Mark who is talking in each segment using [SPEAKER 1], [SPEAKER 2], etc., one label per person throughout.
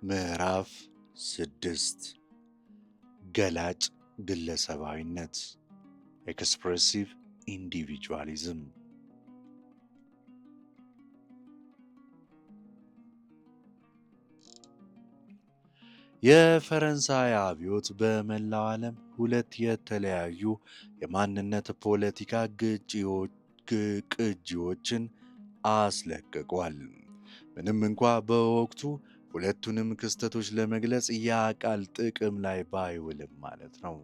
[SPEAKER 1] ምዕራፍ 6 ገላጭ ግለሰባዊነት ኤክስፕሬሲቭ ኢንዲቪጁዋሊዝም። የፈረንሳይ አብዮት በመላው ዓለም ሁለት የተለያዩ የማንነት ፖለቲካ ቅጂዎችን አስለቅቋል። ምንም እንኳ በወቅቱ ሁለቱንም ክስተቶች ለመግለጽ ያ ቃል ጥቅም ላይ ባይውልም ማለት ነው።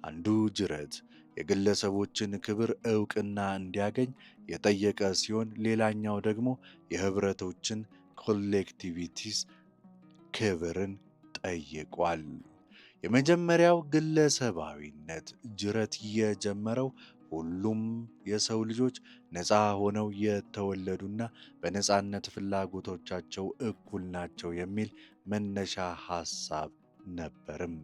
[SPEAKER 1] አንዱ ጅረት የግለሰቦችን ክብር ዕውቅና እንዲያገኝ የጠየቀ ሲሆን፣ ሌላኛው ደግሞ የህብረቶችን ኮሌክቲቪቲስ ክብርን ጠይቋል። የመጀመሪያው ግለሰባዊነት ጅረት የጀመረው ሁሉም የሰው ልጆች ነፃ ሆነው የተወለዱና በነፃነት ፍላጎቶቻቸው እኩል ናቸው የሚል መነሻ ሐሳብ ነበርም።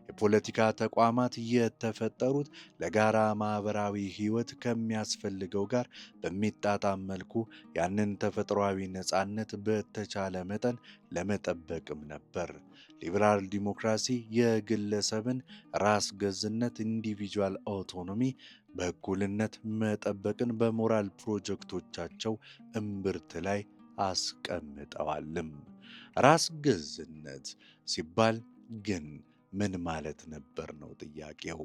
[SPEAKER 1] የፖለቲካ ተቋማት የተፈጠሩት ለጋራ ማህበራዊ ህይወት ከሚያስፈልገው ጋር በሚጣጣም መልኩ ያንን ተፈጥሯዊ ነፃነት በተቻለ መጠን ለመጠበቅም ነበር። ሊበራል ዲሞክራሲ የግለሰብን ራስ ገዝነት ኢንዲቪጁዋል አውቶኖሚ በእኩልነት መጠበቅን በሞራል ፕሮጀክቶቻቸው እምብርት ላይ አስቀምጠዋልም። ራስ ገዝነት ሲባል ግን ምን ማለት ነበር ነው ጥያቄው።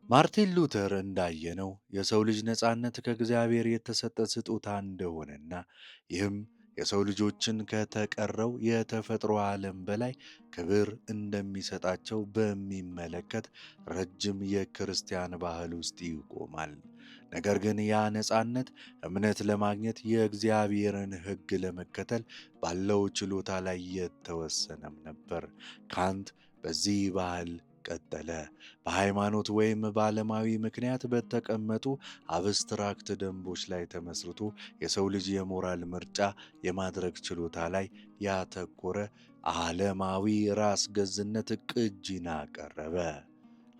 [SPEAKER 1] ማርቲን ሉተር እንዳየነው የሰው ልጅ ነፃነት ከእግዚአብሔር የተሰጠ ስጦታ እንደሆነና ይህም የሰው ልጆችን ከተቀረው የተፈጥሮ ዓለም በላይ ክብር እንደሚሰጣቸው በሚመለከት ረጅም የክርስቲያን ባህል ውስጥ ይቆማል። ነገር ግን ያ ነፃነት እምነት ለማግኘት የእግዚአብሔርን ሕግ ለመከተል ባለው ችሎታ ላይ የተወሰነም ነበር። ካንት በዚህ ባህል ቀጠለ። በሃይማኖት ወይም በዓለማዊ ምክንያት በተቀመጡ አብስትራክት ደንቦች ላይ ተመስርቶ የሰው ልጅ የሞራል ምርጫ የማድረግ ችሎታ ላይ ያተኮረ ዓለማዊ ራስ ገዝነት ቅጂን አቀረበ።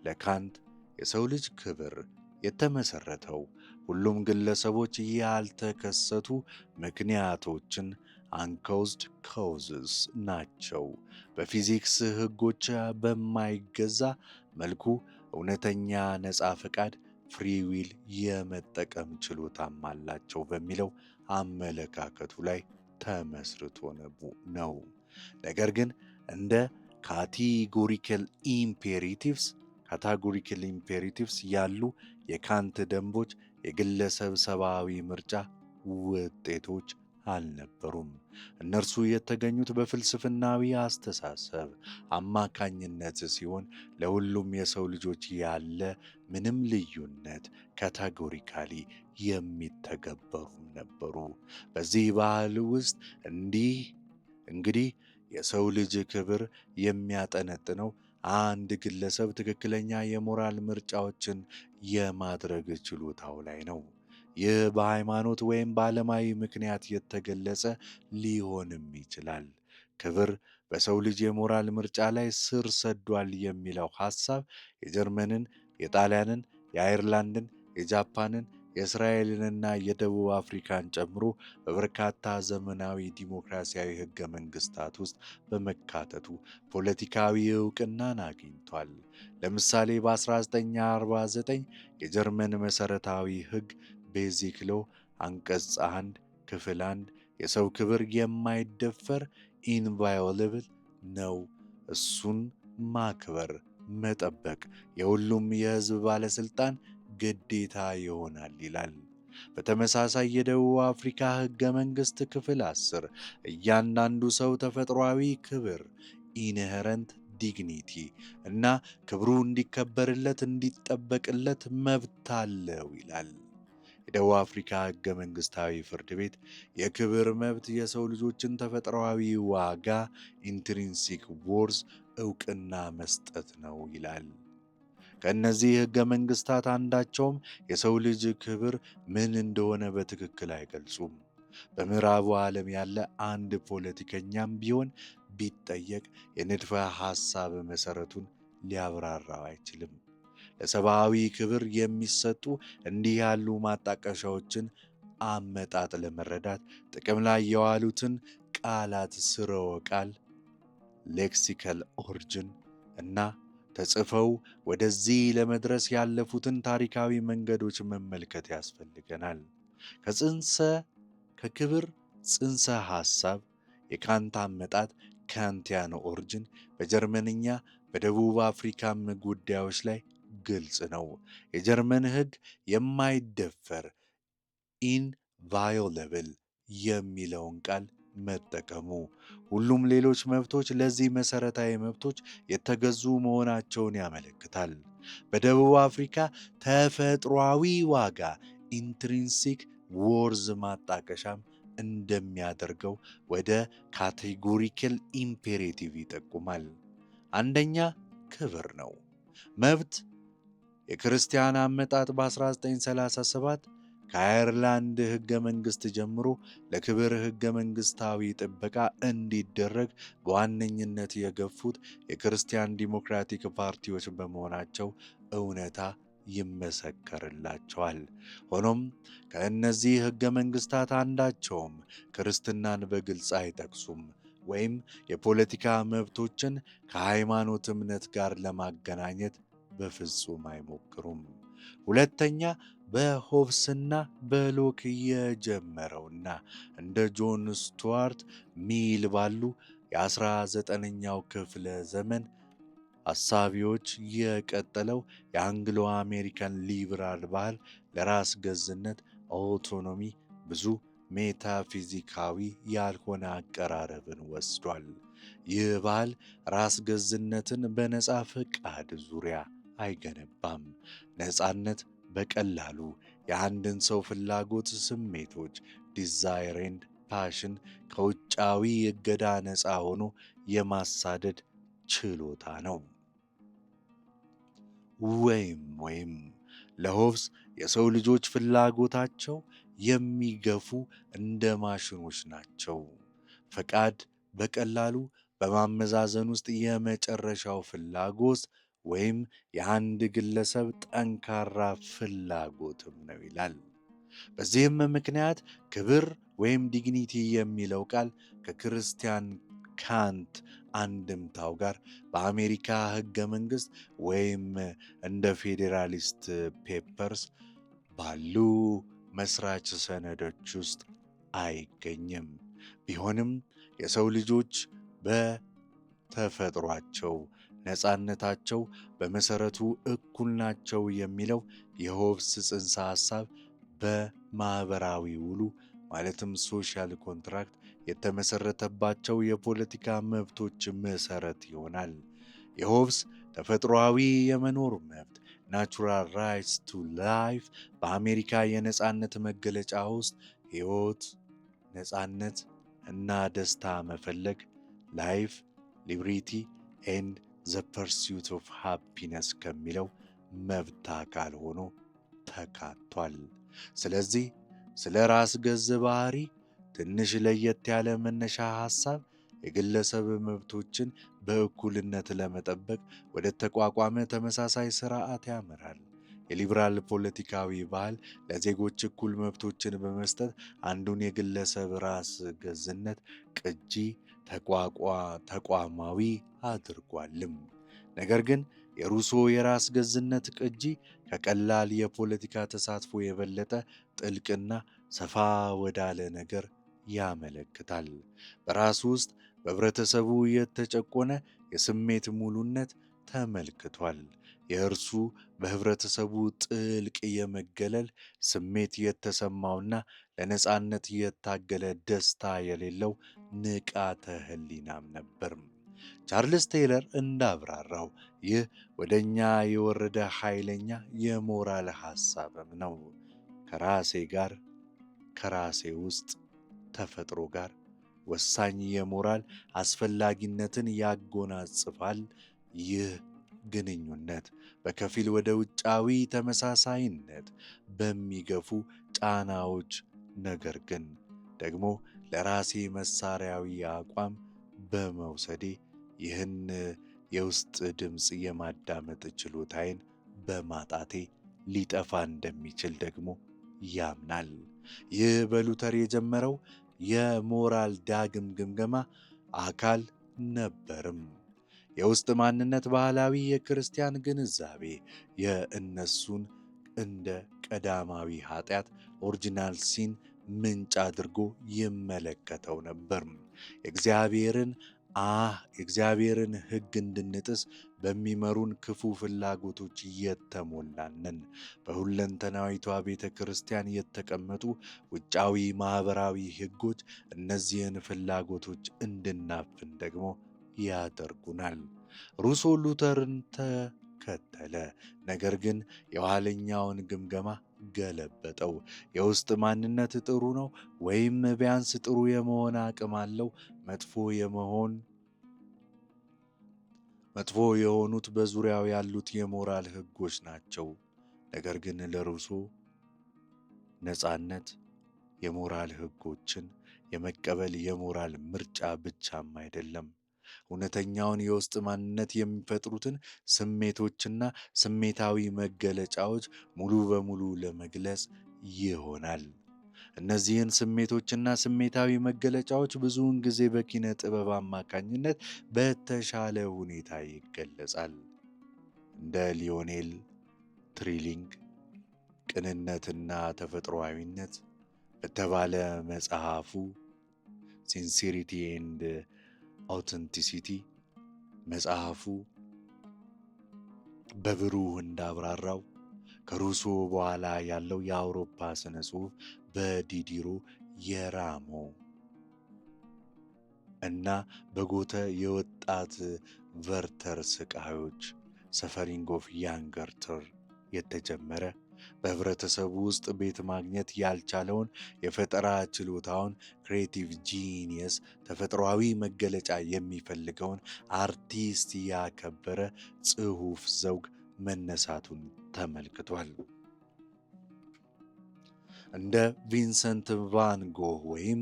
[SPEAKER 1] ለካንት የሰው ልጅ ክብር የተመሰረተው ሁሉም ግለሰቦች ያልተከሰቱ ምክንያቶችን አንካውዝድ ካውዝስ ናቸው። በፊዚክስ ሕጎች በማይገዛ መልኩ እውነተኛ ነፃ ፈቃድ ፍሪ ዊል የመጠቀም ችሎታም አላቸው በሚለው አመለካከቱ ላይ ተመስርቶ ነው። ነገር ግን እንደ ካቴጎሪካል ኢምፔሪቲቭስ ያሉ የካንት ደንቦች የግለሰብ ሰብአዊ ምርጫ ውጤቶች አልነበሩም። እነርሱ የተገኙት በፍልስፍናዊ አስተሳሰብ አማካኝነት ሲሆን ለሁሉም የሰው ልጆች ያለ ምንም ልዩነት ካቴጎሪካሊ የሚተገበሩም ነበሩ። በዚህ ባህል ውስጥ እንግዲህ የሰው ልጅ ክብር የሚያጠነጥነው አንድ ግለሰብ ትክክለኛ የሞራል ምርጫዎችን የማድረግ ችሎታው ላይ ነው። ይህ በሃይማኖት ወይም በዓለማዊ ምክንያት የተገለጸ ሊሆንም ይችላል። ክብር በሰው ልጅ የሞራል ምርጫ ላይ ስር ሰዷል የሚለው ሐሳብ የጀርመንን፣ የጣሊያንን፣ የአየርላንድን፣ የጃፓንን፣ የእስራኤልንና የደቡብ አፍሪካን ጨምሮ በበርካታ ዘመናዊ ዲሞክራሲያዊ ሕገ መንግሥታት ውስጥ በመካተቱ ፖለቲካዊ ዕውቅናን አግኝቷል። ለምሳሌ በ1949 የጀርመን መሠረታዊ ሕግ ቤዚክ ሎው አንቀጽ 1 ክፍል 1 የሰው ክብር የማይደፈር ኢንቫዮለብል ነው፣ እሱን ማክበር መጠበቅ የሁሉም የሕዝብ ባለሥልጣን ግዴታ ይሆናል ይላል። በተመሳሳይ የደቡብ አፍሪካ ሕገ መንግሥት ክፍል 10 እያንዳንዱ ሰው ተፈጥሯዊ ክብር ኢንሄረንት ዲግኒቲ እና ክብሩ እንዲከበርለት እንዲጠበቅለት መብት አለው ይላል። የደቡብ አፍሪካ ሕገ መንግሥታዊ ፍርድ ቤት የክብር መብት የሰው ልጆችን ተፈጥሯዊ ዋጋ ኢንትሪንሲክ ዎርዝ ዕውቅና መስጠት ነው ይላል። ከእነዚህ ሕገ መንግሥታት አንዳቸውም የሰው ልጅ ክብር ምን እንደሆነ በትክክል አይገልጹም። በምዕራቡ ዓለም ያለ አንድ ፖለቲከኛም ቢሆን ቢጠየቅ የንድፈ ሐሳብ መሠረቱን ሊያብራራው አይችልም። ለሰብአዊ ክብር የሚሰጡ እንዲህ ያሉ ማጣቀሻዎችን አመጣጥ ለመረዳት ጥቅም ላይ የዋሉትን ቃላት ስርወ ቃል፣ ሌክሲካል ኦሪጅን እና ተጽፈው ወደዚህ ለመድረስ ያለፉትን ታሪካዊ መንገዶች መመልከት ያስፈልገናል። ከክብር ጽንሰ ሐሳብ የካንት አመጣጥ ካንቲያን ኦሪጅን በጀርመንኛ በደቡብ አፍሪካም ጉዳዮች ላይ ግልጽ ነው። የጀርመን ሕግ የማይደፈር ኢንቫዮለብል የሚለውን ቃል መጠቀሙ ሁሉም ሌሎች መብቶች ለዚህ መሠረታዊ መብቶች የተገዙ መሆናቸውን ያመለክታል። በደቡብ አፍሪካ ተፈጥሯዊ ዋጋ ኢንትሪንሲክ ወርዝ ማጣቀሻም እንደሚያደርገው ወደ ካቴጎሪካል ኢምፔሬቲቭ ይጠቁማል። አንደኛ ክብር ነው። መብት የክርስቲያን አመጣጥ በ1937 ከአየርላንድ ሕገ መንግሥት ጀምሮ ለክብር ሕገ መንግሥታዊ ጥበቃ እንዲደረግ በዋነኝነት የገፉት የክርስቲያን ዲሞክራቲክ ፓርቲዎች በመሆናቸው እውነታ ይመሰከርላቸዋል። ሆኖም ከእነዚህ ሕገ መንግሥታት አንዳቸውም ክርስትናን በግልጽ አይጠቅሱም ወይም የፖለቲካ መብቶችን ከሃይማኖት እምነት ጋር ለማገናኘት በፍጹም አይሞክሩም። ሁለተኛ በሆብስና በሎክ የጀመረውና እንደ ጆን ስቱዋርት ሚል ባሉ የ19ኛው ክፍለ ዘመን አሳቢዎች የቀጠለው የአንግሎ አሜሪካን ሊበራል ባህል ለራስ ገዝነት አውቶኖሚ ብዙ ሜታፊዚካዊ ያልሆነ አቀራረብን ወስዷል። ይህ ባህል ራስ ገዝነትን በነጻ ፈቃድ ዙሪያ አይገነባም። ነጻነት በቀላሉ የአንድን ሰው ፍላጎት፣ ስሜቶች ዲዛይር ኤንድ ፓሽን ከውጫዊ እገዳ ነጻ ሆኖ የማሳደድ ችሎታ ነው። ወይም ለሆብስ የሰው ልጆች ፍላጎታቸው የሚገፉ እንደ ማሽኖች ናቸው። ፈቃድ በቀላሉ በማመዛዘን ውስጥ የመጨረሻው ፍላጎት ወይም የአንድ ግለሰብ ጠንካራ ፍላጎትም ነው ይላል። በዚህም ምክንያት ክብር ወይም ዲግኒቲ የሚለው ቃል ከክርስቲያን ካንት አንድምታው ጋር በአሜሪካ ሕገ መንግሥት ወይም እንደ ፌዴራሊስት ፔፐርስ ባሉ መስራች ሰነዶች ውስጥ አይገኝም። ቢሆንም የሰው ልጆች በተፈጥሯቸው ነፃነታቸው በመሰረቱ እኩል ናቸው የሚለው የሆብስ ጽንሰ ሐሳብ በማኅበራዊ ውሉ ማለትም ሶሻል ኮንትራክት የተመሰረተባቸው የፖለቲካ መብቶች መሰረት ይሆናል። የሆብስ ተፈጥሯዊ የመኖር መብት ናቹራል ራይትስ ቱ ላይፍ በአሜሪካ የነፃነት መገለጫ ውስጥ ሕይወት፣ ነፃነት እና ደስታ መፈለግ ላይፍ ሊብሪቲ ኤንድ ዘ ፐርሱት ኦፍ ሃፒነስ ከሚለው መብት አካል ሆኖ ተካቷል። ስለዚህ ስለ ራስ ገዝ ባህሪ ትንሽ ለየት ያለ መነሻ ሐሳብ የግለሰብ መብቶችን በእኩልነት ለመጠበቅ ወደ ተቋቋመ ተመሳሳይ ሥርዓት ያመራል። የሊበራል ፖለቲካዊ ባህል ለዜጎች እኩል መብቶችን በመስጠት አንዱን የግለሰብ ራስ ገዝነት ቅጂ ተቋማዊ አድርጓልም። ነገር ግን የሩሶ የራስ ገዝነት ቅጂ ከቀላል የፖለቲካ ተሳትፎ የበለጠ ጥልቅና ሰፋ ወዳለ ነገር ያመለክታል። በራሱ ውስጥ በህብረተሰቡ የተጨቆነ የስሜት ሙሉነት ተመልክቷል። የእርሱ በህብረተሰቡ ጥልቅ የመገለል ስሜት የተሰማውና ለነጻነት የታገለ ደስታ የሌለው ንቃተ ህሊናም ነበር። ቻርልስ ቴይለር እንዳብራራው ይህ ወደ እኛ የወረደ ኃይለኛ የሞራል ሐሳብም ነው። ከራሴ ውስጥ ተፈጥሮ ጋር ወሳኝ የሞራል አስፈላጊነትን ያጎናጽፋል። ይህ ግንኙነት በከፊል ወደ ውጫዊ ተመሳሳይነት በሚገፉ ጫናዎች፣ ነገር ግን ደግሞ ለራሴ መሳሪያዊ አቋም በመውሰዴ ይህን የውስጥ ድምፅ የማዳመጥ ችሎታዬን በማጣቴ ሊጠፋ እንደሚችል ደግሞ ያምናል። ይህ በሉተር የጀመረው የሞራል ዳግም ግምገማ አካል ነበርም። የውስጥ ማንነት ባህላዊ የክርስቲያን ግንዛቤ የእነሱን እንደ ቀዳማዊ ኃጢአት ኦሪጂናል ሲን ምንጭ አድርጎ ይመለከተው ነበር። የእግዚአብሔርን ሕግ እንድንጥስ በሚመሩን ክፉ ፍላጎቶች የተሞላንን በሁለንተናዊቷ ቤተ ክርስቲያን የተቀመጡ ውጫዊ ማኅበራዊ ሕጎች እነዚህን ፍላጎቶች እንድናፍን ደግሞ ያደርጉናል። ሩሶ ሉተርን ተከተለ፣ ነገር ግን የኋለኛውን ግምገማ ገለበጠው። የውስጥ ማንነት ጥሩ ነው ወይም ቢያንስ ጥሩ የመሆን አቅም አለው። መጥፎ የሆኑት በዙሪያው ያሉት የሞራል ሕጎች ናቸው። ነገር ግን ለሩሶ ነፃነት የሞራል ሕጎችን የመቀበል የሞራል ምርጫ ብቻም አይደለም፣ እውነተኛውን የውስጥ ማንነት የሚፈጥሩትን ስሜቶችና ስሜታዊ መገለጫዎች ሙሉ በሙሉ ለመግለጽ ይሆናል። እነዚህን ስሜቶችና ስሜታዊ መገለጫዎች ብዙውን ጊዜ በኪነ ጥበብ አማካኝነት በተሻለ ሁኔታ ይገለጻል። እንደ ሊዮኔል ትሪሊንግ ቅንነትና ተፈጥሮአዊነት በተባለ መጽሐፉ ሲንሲሪቲ ኤንድ አውተንቲሲቲ መጽሐፉ በብሩህ እንዳብራራው ከሩሶ በኋላ ያለው የአውሮፓ ስነ ጽሑፍ በዲዲሮ የራሞ እና በጎተ የወጣት ቨርተር ስቃዮች ሰፈሪንግ ኦፍ ያንገርተር የተጀመረ በህብረተሰቡ ውስጥ ቤት ማግኘት ያልቻለውን የፈጠራ ችሎታውን ክሬቲቭ ጂኒየስ ተፈጥሯዊ መገለጫ የሚፈልገውን አርቲስት ያከበረ ጽሑፍ ዘውግ መነሳቱን ተመልክቷል። እንደ ቪንሰንት ቫን ጎህ ወይም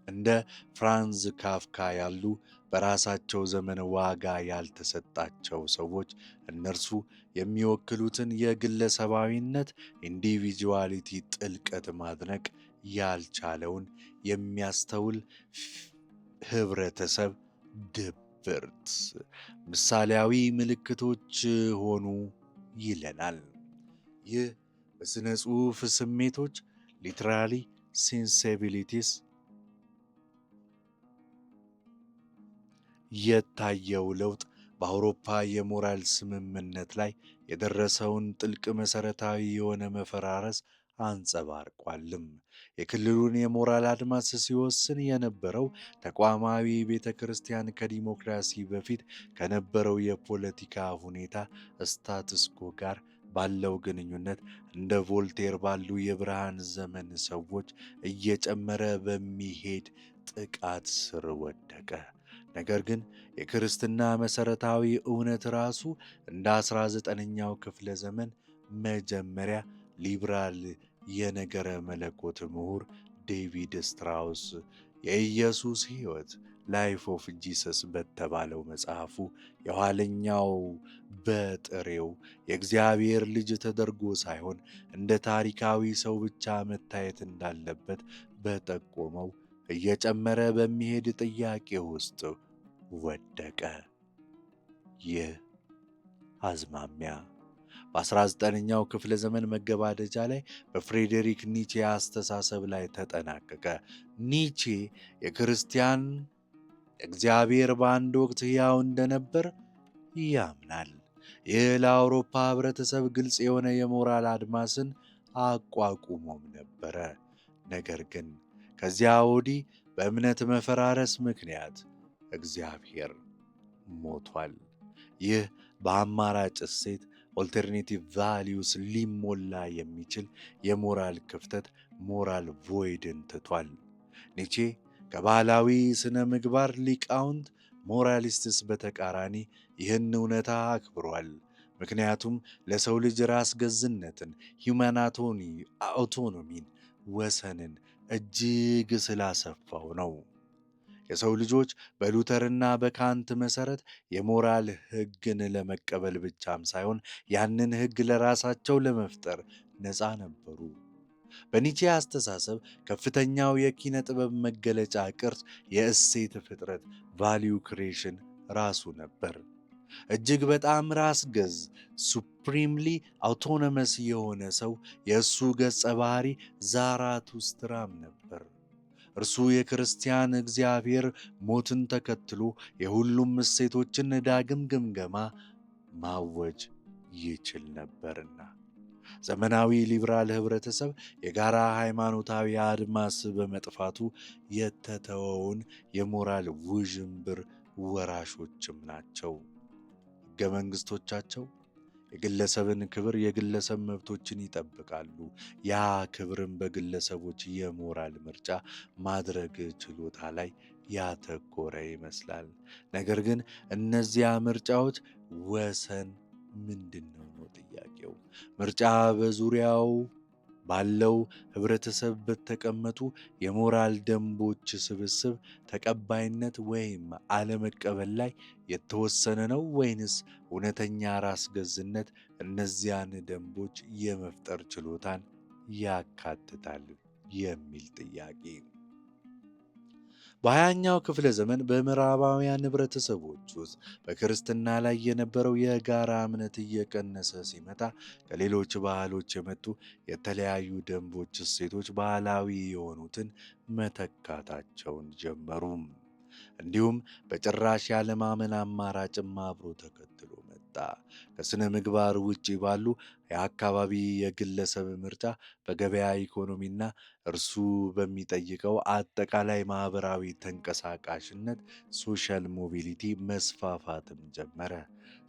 [SPEAKER 1] እንደ ፍራንዝ ካፍካ ያሉ በራሳቸው ዘመን ዋጋ ያልተሰጣቸው ሰዎች እነርሱ የሚወክሉትን የግለሰባዊነት ኢንዲቪጁዋሊቲ ጥልቀት ማድነቅ ያልቻለውን የሚያስተውል ህብረተሰብ ድብርት ምሳሌያዊ ምልክቶች ሆኑ ይለናል። ይህ በሥነ ጽሑፍ ስሜቶች ሊትራሊ ሴንሲቢሊቲስ የታየው ለውጥ በአውሮፓ የሞራል ስምምነት ላይ የደረሰውን ጥልቅ መሠረታዊ የሆነ መፈራረስ አንጸባርቋልም። የክልሉን የሞራል አድማስ ሲወስን የነበረው ተቋማዊ ቤተ ክርስቲያን ከዲሞክራሲ በፊት ከነበረው የፖለቲካ ሁኔታ ስታትስኮ ጋር ባለው ግንኙነት እንደ ቮልቴር ባሉ የብርሃን ዘመን ሰዎች እየጨመረ በሚሄድ ጥቃት ስር ወደቀ። ነገር ግን የክርስትና መሠረታዊ እውነት ራሱ እንደ 19ኛው ክፍለ ዘመን መጀመሪያ ሊብራል የነገረ መለኮት ምሁር ዴቪድ ስትራውስ የኢየሱስ ሕይወት ላይፍ ኦፍ ጂሰስ በተባለው መጽሐፉ የኋለኛው በጥሬው የእግዚአብሔር ልጅ ተደርጎ ሳይሆን እንደ ታሪካዊ ሰው ብቻ መታየት እንዳለበት በጠቆመው እየጨመረ በሚሄድ ጥያቄ ውስጥ ወደቀ። ይህ አዝማሚያ በ19ኛው ክፍለ ዘመን መገባደጃ ላይ በፍሬዴሪክ ኒቼ አስተሳሰብ ላይ ተጠናቀቀ። ኒቼ የክርስቲያን እግዚአብሔር በአንድ ወቅት ሕያው እንደነበር ያምናል። ይህ ለአውሮፓ ሕብረተሰብ ግልጽ የሆነ የሞራል አድማስን አቋቁሞም ነበረ። ነገር ግን ከዚያ ወዲህ በእምነት መፈራረስ ምክንያት እግዚአብሔር ሞቷል። ይህ በአማራጭ እሴት ኦልተርኔቲቭ ቫሊዩስ ሊሞላ የሚችል የሞራል ክፍተት ሞራል ቮይድን ትቷል። ኒቼ ከባህላዊ ስነ ምግባር ሊቃውንት ሞራሊስትስ በተቃራኒ ይህን እውነታ አክብሯል። ምክንያቱም ለሰው ልጅ ራስ ገዝነትን፣ ሂውማን አውቶኖሚን፣ ወሰንን እጅግ ስላሰፋው ነው። የሰው ልጆች በሉተርና በካንት መሠረት የሞራል ሕግን ለመቀበል ብቻም ሳይሆን ያንን ሕግ ለራሳቸው ለመፍጠር ነፃ ነበሩ። በኒቼ አስተሳሰብ ከፍተኛው የኪነ ጥበብ መገለጫ ቅርስ የእሴት ፍጥረት ቫልዩ ክሬሽን ራሱ ነበር። እጅግ በጣም ራስ ገዝ ሱፕሪምሊ አውቶኖመስ የሆነ ሰው የእሱ ገጸ ባህሪ ዛራቱስትራም ነበር። እርሱ የክርስቲያን እግዚአብሔር ሞትን ተከትሎ የሁሉም እሴቶችን ዳግም ግምገማ ማወጅ ይችል ነበርና። ዘመናዊ ሊበራል ህብረተሰብ የጋራ ሃይማኖታዊ አድማስ በመጥፋቱ የተተወውን የሞራል ውዥንብር ወራሾችም ናቸው። ሕገ መንግሥቶቻቸው የግለሰብን ክብር፣ የግለሰብ መብቶችን ይጠብቃሉ። ያ ክብርም በግለሰቦች የሞራል ምርጫ ማድረግ ችሎታ ላይ ያተኮረ ይመስላል። ነገር ግን እነዚያ ምርጫዎች ወሰን ምንድን ነው ጥያቄው? ምርጫ በዙሪያው ባለው ህብረተሰብ በተቀመጡ የሞራል ደንቦች ስብስብ ተቀባይነት ወይም አለመቀበል ላይ የተወሰነ ነው ወይንስ እውነተኛ ራስ ገዝነት እነዚያን ደንቦች የመፍጠር ችሎታን ያካትታል የሚል ጥያቄ። በ20ኛው ክፍለ ዘመን በምዕራባውያን ህብረተሰቦች ውስጥ በክርስትና ላይ የነበረው የጋራ እምነት እየቀነሰ ሲመጣ ከሌሎች ባህሎች የመጡ የተለያዩ ደንቦች፣ እሴቶች ባህላዊ የሆኑትን መተካታቸውን ጀመሩ። እንዲሁም በጭራሽ ያለማመን አማራጭም አብሮ ተከትሎ መጣ። ከሥነ ምግባር ውጪ ባሉ የአካባቢ የግለሰብ ምርጫ፣ በገበያ ኢኮኖሚና እርሱ በሚጠይቀው አጠቃላይ ማኅበራዊ ተንቀሳቃሽነት ሶሻል ሞቢሊቲ መስፋፋትም ጀመረ።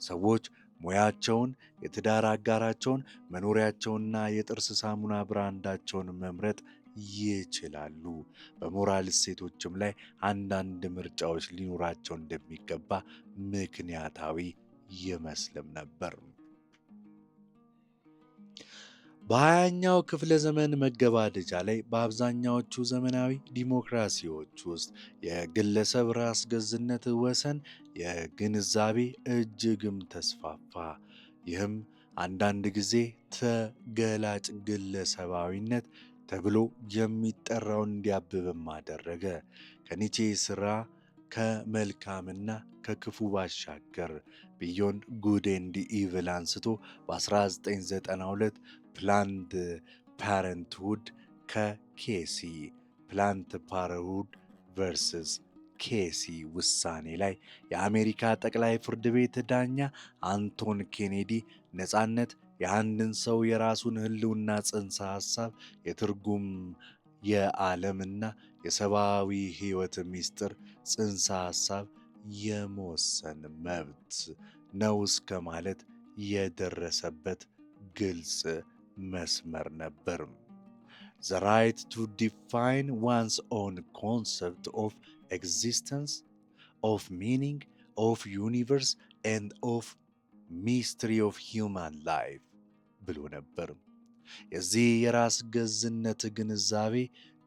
[SPEAKER 1] ሰዎች ሙያቸውን፣ የትዳር አጋራቸውን፣ መኖሪያቸውንና የጥርስ ሳሙና ብራንዳቸውን መምረጥ ይችላሉ። በሞራል እሴቶችም ላይ አንዳንድ ምርጫዎች ሊኖራቸው እንደሚገባ ምክንያታዊ ይመስልም ነበር። በ20ኛው ክፍለ ዘመን መገባደጃ ላይ በአብዛኛዎቹ ዘመናዊ ዲሞክራሲዎች ውስጥ የግለሰብ ራስ ገዝነት ወሰን የግንዛቤ እጅግም ተስፋፋ። ይህም አንዳንድ ጊዜ ተገላጭ ግለሰባዊነት ተብሎ የሚጠራውን እንዲያብብም አደረገ። ከኒቼ ሥራ ከመልካምና ከክፉ ባሻገር ቢዮንድ ጉድ ኤንድ ኢቭል አንስቶ በ1992 ፕላንድ ፓረንትሁድ ከኬሲ ፕላንድ ፓረንትሁድ ቨርስስ ኬሲ ውሳኔ ላይ የአሜሪካ ጠቅላይ ፍርድ ቤት ዳኛ አንቶን ኬኔዲ ነፃነት የአንድን ሰው የራሱን ሕልውና ጽንሰ ሐሳብ የትርጉም የዓለምና የሰብአዊ ሕይወት ምስጢር ጽንሰ ሐሳብ የመወሰን መብት ነው እስከ ማለት የደረሰበት ግልጽ መስመር ነበር። The right to define one's own concept of existence, of meaning, of universe and of mystery of human life ብሎ ነበር። የዚህ የራስ ገዝነት ግንዛቤ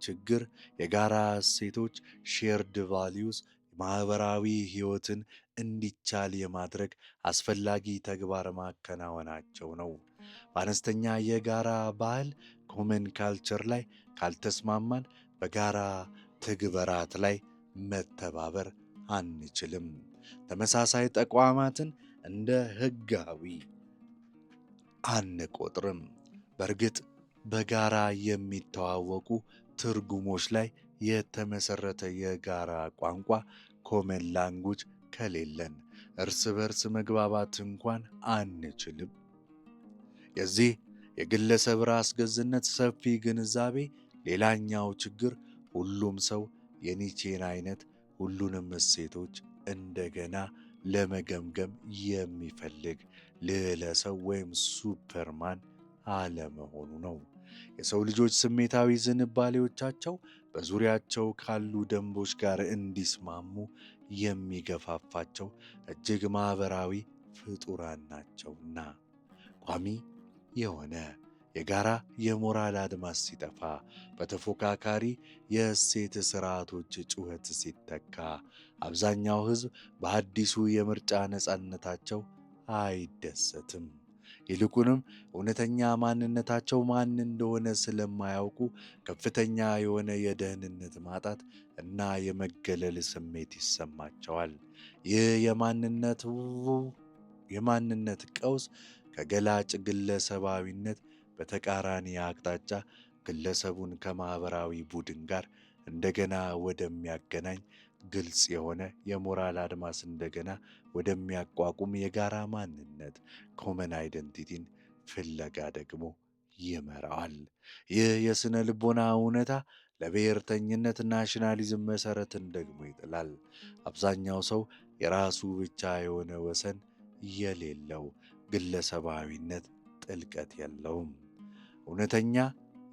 [SPEAKER 1] ችግር የጋራ እሴቶች ሼርድ ቫሊዩስ ማኅበራዊ ሕይወትን እንዲቻል የማድረግ አስፈላጊ ተግባር ማከናወናቸው ነው። በአነስተኛ የጋራ ባህል ኮመን ካልቸር ላይ ካልተስማማን በጋራ ትግበራት ላይ መተባበር አንችልም። ተመሳሳይ ተቋማትን እንደ ሕጋዊ አንቆጥርም። በእርግጥ በጋራ የሚተዋወቁ ትርጉሞች ላይ የተመሰረተ የጋራ ቋንቋ ኮመን ላንጉጅ ከሌለን እርስ በርስ መግባባት እንኳን አንችልም። የዚህ የግለሰብ ራስ ገዝነት ሰፊ ግንዛቤ ሌላኛው ችግር ሁሉም ሰው የኒቼን አይነት ሁሉንም እሴቶች እንደገና ለመገምገም የሚፈልግ ልዕለ ሰው ወይም ሱፐርማን አለመሆኑ ነው። የሰው ልጆች ስሜታዊ ዝንባሌዎቻቸው በዙሪያቸው ካሉ ደንቦች ጋር እንዲስማሙ የሚገፋፋቸው እጅግ ማኅበራዊ ፍጡራን ናቸውና ቋሚ የሆነ የጋራ የሞራል አድማስ ሲጠፋ፣ በተፎካካሪ የእሴት ሥርዓቶች ጩኸት ሲተካ፣ አብዛኛው ሕዝብ በአዲሱ የምርጫ ነፃነታቸው አይደሰትም። ይልቁንም እውነተኛ ማንነታቸው ማን እንደሆነ ስለማያውቁ ከፍተኛ የሆነ የደህንነት ማጣት እና የመገለል ስሜት ይሰማቸዋል። ይህ የማንነት ቀውስ ከገላጭ ግለሰባዊነት በተቃራኒ አቅጣጫ ግለሰቡን ከማኅበራዊ ቡድን ጋር እንደገና ወደሚያገናኝ ግልጽ የሆነ የሞራል አድማስ እንደገና ወደሚያቋቁም የጋራ ማንነት ኮመን አይደንቲቲን ፍለጋ ደግሞ ይመራዋል። ይህ የሥነ ልቦና እውነታ ለብሔርተኝነት ናሽናሊዝም መሠረትን ደግሞ ይጥላል። አብዛኛው ሰው የራሱ ብቻ የሆነ ወሰን የሌለው ግለሰባዊነት ጥልቀት የለውም። እውነተኛ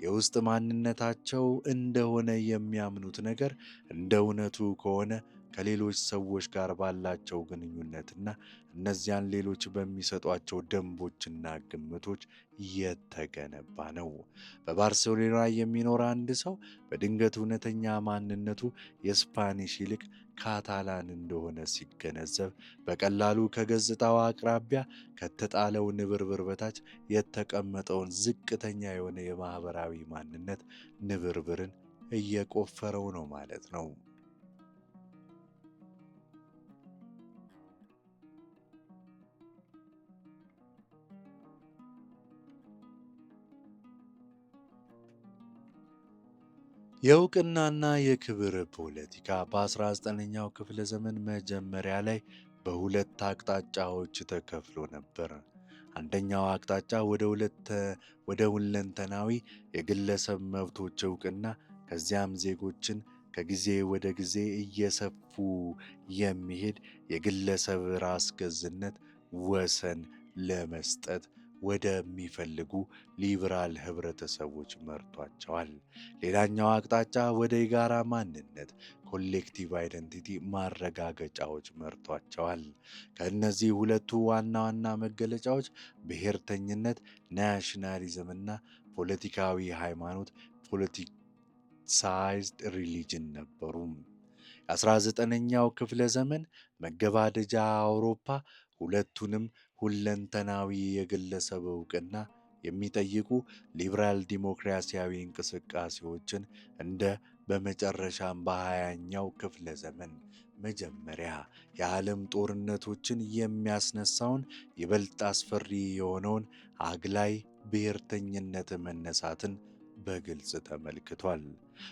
[SPEAKER 1] የውስጥ ማንነታቸው እንደሆነ የሚያምኑት ነገር እንደ እውነቱ ከሆነ ከሌሎች ሰዎች ጋር ባላቸው ግንኙነትና እነዚያን ሌሎች በሚሰጧቸው ደንቦችና ግምቶች የተገነባ ነው። በባርሴሎና የሚኖር አንድ ሰው በድንገት እውነተኛ ማንነቱ የስፓኒሽ ይልቅ ካታላን እንደሆነ ሲገነዘብ በቀላሉ ከገጽታው አቅራቢያ ከተጣለው ንብርብር በታች የተቀመጠውን ዝቅተኛ የሆነ የማኅበራዊ ማንነት ንብርብርን እየቆፈረው ነው ማለት ነው። የእውቅናና የክብር ፖለቲካ በ19ኛው ክፍለ ዘመን መጀመሪያ ላይ በሁለት አቅጣጫዎች ተከፍሎ ነበር። አንደኛው አቅጣጫ ወደ ሁለንተናዊ የግለሰብ መብቶች እውቅና ከዚያም ዜጎችን ከጊዜ ወደ ጊዜ እየሰፉ የሚሄድ የግለሰብ ራስ ገዝነት ወሰን ለመስጠት ወደሚፈልጉ ሊበራል ህብረተሰቦች መርቷቸዋል። ሌላኛው አቅጣጫ ወደ የጋራ ማንነት ኮሌክቲቭ አይደንቲቲ ማረጋገጫዎች መርቷቸዋል። ከእነዚህ ሁለቱ ዋና ዋና መገለጫዎች ብሔርተኝነት ናሽናሊዝም እና ፖለቲካዊ ሃይማኖት ፖለቲሳይዝድ ሪሊጅን ነበሩ። የ19ኛው ክፍለ ዘመን መገባደጃ አውሮፓ ሁለቱንም ሁለንተናዊ የግለሰብ እውቅና የሚጠይቁ ሊበራል ዲሞክራሲያዊ እንቅስቃሴዎችን እንደ በመጨረሻም በ20ኛው ክፍለ ዘመን መጀመሪያ የዓለም ጦርነቶችን የሚያስነሳውን ይበልጥ አስፈሪ የሆነውን አግላይ ብሔርተኝነት መነሳትን በግልጽ ተመልክቷል።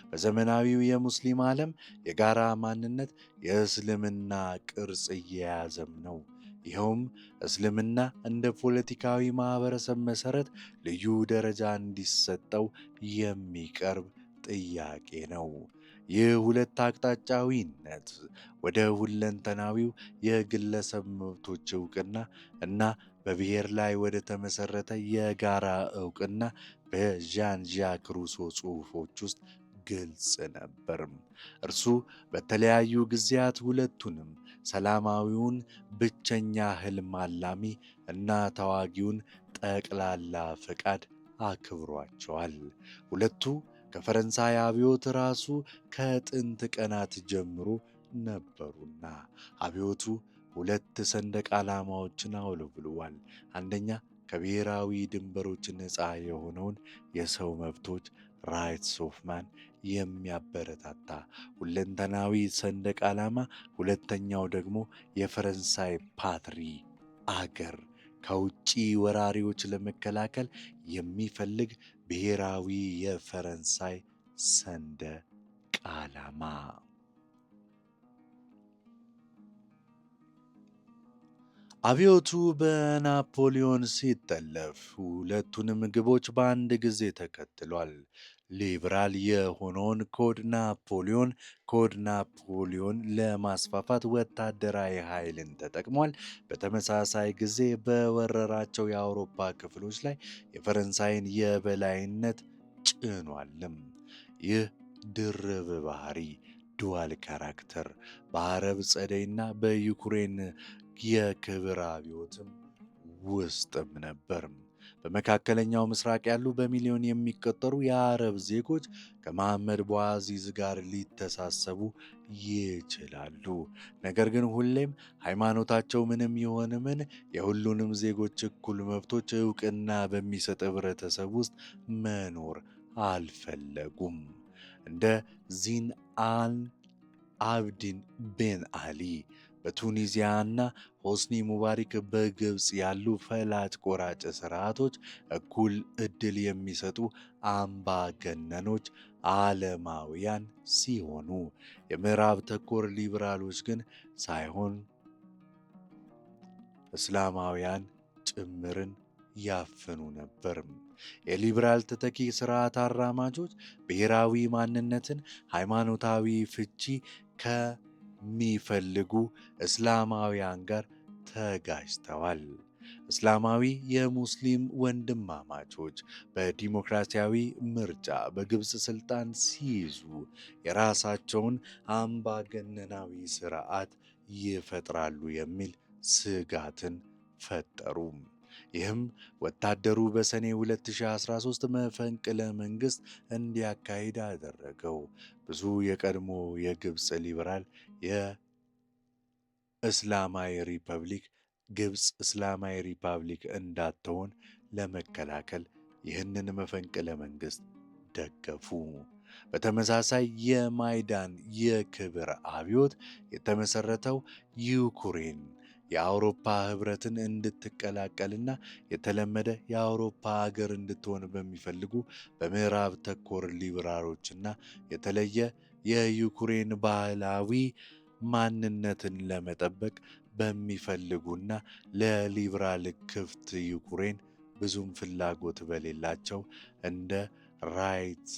[SPEAKER 1] በዘመናዊው የሙስሊም ዓለም የጋራ ማንነት የእስልምና ቅርጽ እየያዘም ነው። ይኸውም እስልምና እንደ ፖለቲካዊ ማኅበረሰብ መሠረት ልዩ ደረጃ እንዲሰጠው የሚቀርብ ጥያቄ ነው። ይህ ሁለት አቅጣጫዊነት ወደ ሁለንተናዊው የግለሰብ መብቶች እውቅና እና በብሔር ላይ ወደ ተመሠረተ የጋራ እውቅና በዣን ዣክ ሩሶ ጽሑፎች ውስጥ ግልጽ ነበር። እርሱ በተለያዩ ጊዜያት ሁለቱንም ሰላማዊውን ብቸኛ ሕልም አላሚ እና ተዋጊውን ጠቅላላ ፈቃድ አክብሯቸዋል። ሁለቱ ከፈረንሳይ አብዮት ራሱ ከጥንት ቀናት ጀምሮ ነበሩና አብዮቱ ሁለት ሰንደቅ ዓላማዎችን አውለብልቧል። አንደኛ ከብሔራዊ ድንበሮች ነፃ የሆነውን የሰው መብቶች ራይትስ ኦፍ ማን የሚያበረታታ ሁለንተናዊ ሰንደቅ ዓላማ፣ ሁለተኛው ደግሞ የፈረንሳይ ፓትሪ አገር ከውጭ ወራሪዎች ለመከላከል የሚፈልግ ብሔራዊ የፈረንሳይ ሰንደቅ ዓላማ። አብዮቱ በናፖሊዮን ሲጠለፍ ሁለቱንም ግቦች በአንድ ጊዜ ተከትሏል። ሊበራል የሆነውን ኮድ ናፖሊዮን ለማስፋፋት ወታደራዊ ኃይልን ተጠቅሟል። በተመሳሳይ ጊዜ በወረራቸው የአውሮፓ ክፍሎች ላይ የፈረንሳይን የበላይነት ጭኗልም። ይህ ድርብ ባህሪ ዱዋል ካራክተር በአረብ ጸደይና በዩክሬን የክብር አብዮትም ውስጥም ነበር። በመካከለኛው ምስራቅ ያሉ በሚሊዮን የሚቆጠሩ የአረብ ዜጎች ከመሐመድ ቦዓዚዝ ጋር ሊተሳሰቡ ይችላሉ። ነገር ግን ሁሌም ሃይማኖታቸው ምንም ይሁን ምን የሁሉንም ዜጎች እኩል መብቶች ዕውቅና በሚሰጥ ህብረተሰብ ውስጥ መኖር አልፈለጉም። እንደ ዚን አል አብዲን ቤን አሊ በቱኒዚያና ሆስኒ ሙባሪክ በግብፅ ያሉ ፈላጭ ቆራጭ ስርዓቶች እኩል ዕድል የሚሰጡ አምባገነኖች ዓለማውያን ሲሆኑ፣ የምዕራብ ተኮር ሊበራሎች ግን ሳይሆን እስላማውያን ጭምርን ያፍኑ ነበር። የሊበራል ተተኪ ስርዓት አራማጆች ብሔራዊ ማንነትን ሃይማኖታዊ ፍቺ ከሚፈልጉ እስላማውያን ጋር ተጋጭተዋል። እስላማዊ የሙስሊም ወንድማማቾች በዲሞክራሲያዊ ምርጫ በግብፅ ስልጣን ሲይዙ የራሳቸውን አምባገነናዊ ስርዓት ይፈጥራሉ የሚል ስጋትን ፈጠሩ። ይህም ወታደሩ በሰኔ 2013 መፈንቅለ መንግሥት እንዲያካሂድ አደረገው። ብዙ የቀድሞ የግብፅ ሊበራል የእስላማዊ ሪፐብሊክ ግብፅ እስላማዊ ሪፐብሊክ እንዳትሆን ለመከላከል ይህንን መፈንቅለ መንግሥት ደገፉ። በተመሳሳይ የማይዳን የክብር አብዮት የተመሠረተው ዩክሬን የአውሮፓ ህብረትን እንድትቀላቀልና የተለመደ የአውሮፓ ሀገር እንድትሆን በሚፈልጉ በምዕራብ ተኮር ሊበራሎችና የተለየ የዩክሬን ባህላዊ ማንነትን ለመጠበቅ በሚፈልጉና ለሊበራል ክፍት ዩክሬን ብዙም ፍላጎት በሌላቸው እንደ ራይት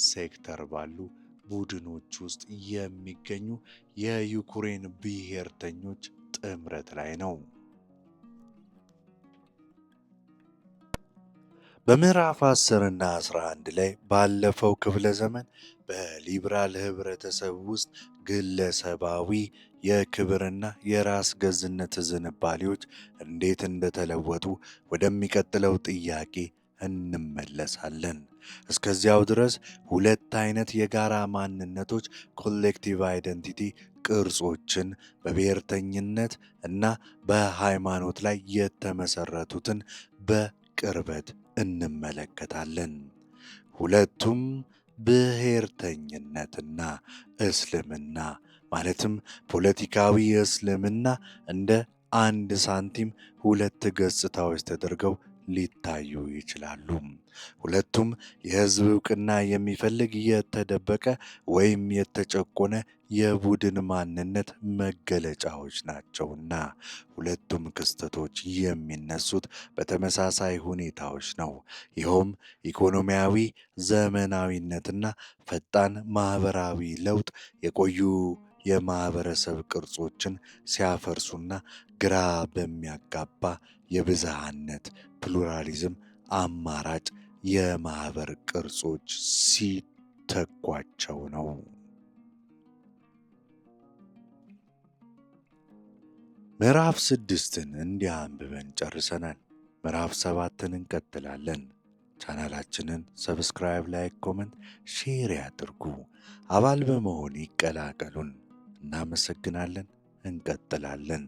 [SPEAKER 1] ሴክተር ባሉ ቡድኖች ውስጥ የሚገኙ የዩክሬን ብሔርተኞች ጥምረት ላይ ነው። በምዕራፍ 10 እና 11 ላይ ባለፈው ክፍለ ዘመን በሊበራል ህብረተሰብ ውስጥ ግለሰባዊ የክብርና የራስ ገዝነት ዝንባሌዎች እንዴት እንደተለወጡ ወደሚቀጥለው ጥያቄ እንመለሳለን። እስከዚያው ድረስ ሁለት አይነት የጋራ ማንነቶች ኮሌክቲቭ አይደንቲቲ ቅርጾችን በብሔርተኝነት እና በሃይማኖት ላይ የተመሰረቱትን በቅርበት እንመለከታለን። ሁለቱም ብሔርተኝነትና እስልምና ማለትም ፖለቲካዊ እስልምና እንደ አንድ ሳንቲም ሁለት ገጽታዎች ተደርገው ሊታዩ ይችላሉ። ሁለቱም የህዝብ ዕውቅና የሚፈልግ የተደበቀ ወይም የተጨቆነ የቡድን ማንነት መገለጫዎች ናቸውና ሁለቱም ክስተቶች የሚነሱት በተመሳሳይ ሁኔታዎች ነው። ይኸውም ኢኮኖሚያዊ ዘመናዊነትና ፈጣን ማህበራዊ ለውጥ የቆዩ የማህበረሰብ ቅርጾችን ሲያፈርሱና ግራ በሚያጋባ የብዝሃነት ፕሉራሊዝም አማራጭ የማህበር ቅርጾች ሲተኳቸው ነው። ምዕራፍ 6ን እንዲህ አንብበን ጨርሰናል። ምዕራፍ 7ን እንቀጥላለን። ቻናላችንን ሰብስክራይብ፣ ላይክ፣ ኮመንት፣ ሼር ያድርጉ። አባል በመሆን ይቀላቀሉን። እናመሰግናለን። እንቀጥላለን።